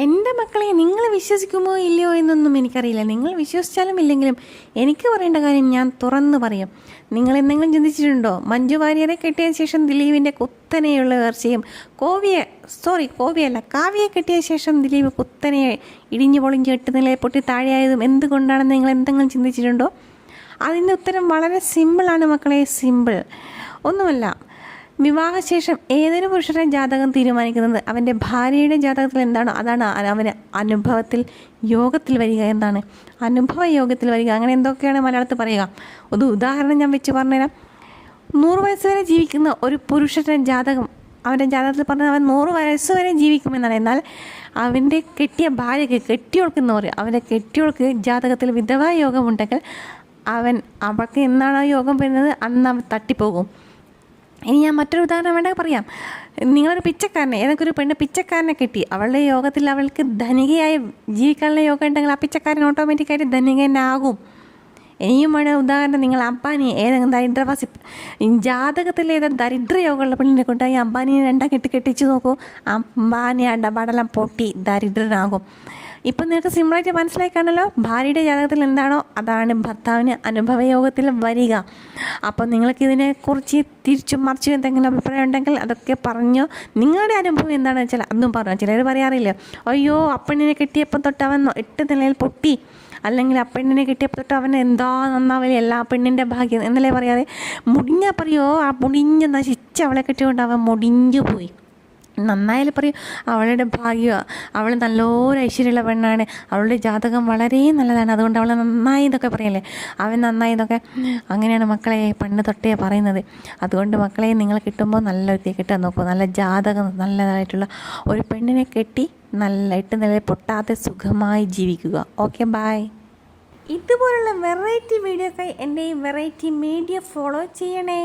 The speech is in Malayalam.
എൻ്റെ മക്കളെ നിങ്ങൾ വിശ്വസിക്കുമോ ഇല്ലയോ എന്നൊന്നും എനിക്കറിയില്ല. നിങ്ങൾ വിശ്വസിച്ചാലും ഇല്ലെങ്കിലും എനിക്ക് പറയേണ്ട കാര്യം ഞാൻ തുറന്ന് പറയാം. നിങ്ങൾ എന്തെങ്കിലും ചിന്തിച്ചിട്ടുണ്ടോ? മഞ്ജു വാര്യരെ കെട്ടിയ ശേഷം ദിലീപിൻ്റെ കുത്തനെയുള്ള ഉയർച്ചയും കാവ്യയെ കെട്ടിയ ശേഷം ദിലീപ് കുത്തനെ ഇടിഞ്ഞു പൊളിഞ്ഞ് 8 നിലയിൽ പൊട്ടി താഴെയായതും എന്തുകൊണ്ടാണെന്ന് നിങ്ങൾ എന്തെങ്കിലും ചിന്തിച്ചിട്ടുണ്ടോ? അതിൻ്റെ ഉത്തരം വളരെ സിമ്പിളാണ് മക്കളെ, സിമ്പിൾ. ഒന്നുമല്ല, വിവാഹശേഷം ഏതൊരു പുരുഷൻ്റെ ജാതകം തീരുമാനിക്കുന്നത് അവൻ്റെ ഭാര്യയുടെ ജാതകത്തിൽ എന്താണോ അതാണ് അവന് യോഗത്തിൽ വരിക. എന്താണ് അനുഭവ യോഗത്തിൽ വരിക? അങ്ങനെ എന്തൊക്കെയാണ് മലയാളത്തിൽ പറയുക? ഒരു ഉദാഹരണം ഞാൻ വെച്ച് പറഞ്ഞുതരാം. 100 വയസ്സ് വരെ ജീവിക്കുന്ന ഒരു പുരുഷൻ്റെ ജാതകം, അവൻ്റെ ജാതകത്തിൽ പറഞ്ഞാൽ അവൻ 100 വയസ്സ് വരെ ജീവിക്കുമെന്നാണ്. എന്നാൽ അവൻ്റെ കെട്ടിയ ഭാര്യയ്ക്ക്, കെട്ടിയോൾക്കെന്ന് പറയും, അവൻ്റെ കെട്ടിയോൾക്ക് ജാതകത്തിൽ വിധവാ യോഗമുണ്ടെങ്കിൽ അവൾക്ക് എന്നാണോ യോഗം വരുന്നത് അന്ന് അവൻ തട്ടിപ്പോകും. ഇനി ഞാൻ മറ്റൊരു ഉദാഹരണം വേണമെങ്കിൽ പറയാം. നിങ്ങളൊരു പിച്ചക്കാരനെ, ഏതൊക്കെ ഒരു പെണ്ണ് പിച്ചക്കാരനെ കെട്ടി, അവളുടെ യോഗത്തിൽ അവൾക്ക് ധനികയായി ജീവിക്കാനുള്ള യോഗം ഉണ്ടെങ്കിൽ ആ പിച്ചക്കാരൻ ഓട്ടോമാറ്റിക്കായിട്ട് ധനികനാകും. ഇനിയും വേണ ഉദാഹരണം, നിങ്ങൾ അംബാനി ഏതെങ്കിലും ദരിദ്രവാസി ജാതകത്തിൽ ഏതെങ്കിലും ദരിദ്ര യോഗമുള്ള പെണ്ണിനെ കൊണ്ടായി അംബാനിയെ 2 കെട്ടിച്ച് നോക്കൂ, അംബാനിയുടെ പടലം പൊട്ടി ദരിദ്രനാകും. ഇപ്പം നിങ്ങൾക്ക് സിമ്പിളായിട്ട് മനസ്സിലായി കാണല്ലോ, ഭാര്യയുടെ ജാതകത്തിൽ എന്താണോ അതാണ് ഭർത്താവിന് അനുഭവയോഗത്തിൽ വരിക. അപ്പോൾ നിങ്ങൾക്ക് ഇതിനെക്കുറിച്ച് തിരിച്ചും മറിച്ചും എന്തെങ്കിലും അഭിപ്രായം ഉണ്ടെങ്കിൽ അതൊക്കെ പറഞ്ഞോ. നിങ്ങളുടെ അനുഭവം എന്താണെന്ന് വെച്ചാൽ അതും പറഞ്ഞു. ചിലർ പറയാറില്ല, അയ്യോ അപ്പെണ്ണിനെ കെട്ടിയപ്പോൾ തൊട്ട് അവൻ 8 നിലയിൽ പൊട്ടി, അല്ലെങ്കിൽ ആ പെണ്ണിനെ കിട്ടിയപ്പോൾ തൊട്ട് അവൻ എന്താ നന്നാവില്ല, എല്ലാ പെണ്ണിൻ്റെ ഭാഗ്യം എന്നല്ലേ പറയാതെ. മുടിഞ്ഞാൽ പറയോ ആ മുടിഞ്ഞ് നശിച്ച് അവളെ കെട്ടിക്കൊണ്ട് അവൻ മുടിഞ്ഞു പോയി. നന്നായാലും പറയും അവളുടെ ഭാഗ്യമാണ്, അവൾ നല്ലൊരു ഐശ്വര്യമുള്ള പെണ്ണാണ്, അവളുടെ ജാതകം വളരെ നല്ലതാണ്, അതുകൊണ്ട് അവൾ നന്നായി എന്നൊക്കെ പറയല്ലേ, അവൻ നന്നായി എന്നൊക്കെ. അങ്ങനെയാണ് മക്കളെ പണ്ട് തൊട്ടേ പറയുന്നത്. അതുകൊണ്ട് മക്കളെ നിങ്ങൾ കിട്ടുമ്പോൾ നല്ലൊരു കിട്ടാൻ നോക്കൂ, നല്ല ജാതകം നല്ലതായിട്ടുള്ള ഒരു പെണ്ണിനെ കെട്ടി നല്ല 8 നിലയിൽ പൊട്ടാതെ സുഖമായി ജീവിക്കുക. Okay, bye. ഇതുപോലുള്ള വെറൈറ്റി വീഡിയോക്കായി എൻ്റെ ഈ വെറൈറ്റി മീഡിയ ഫോളോ ചെയ്യണേ.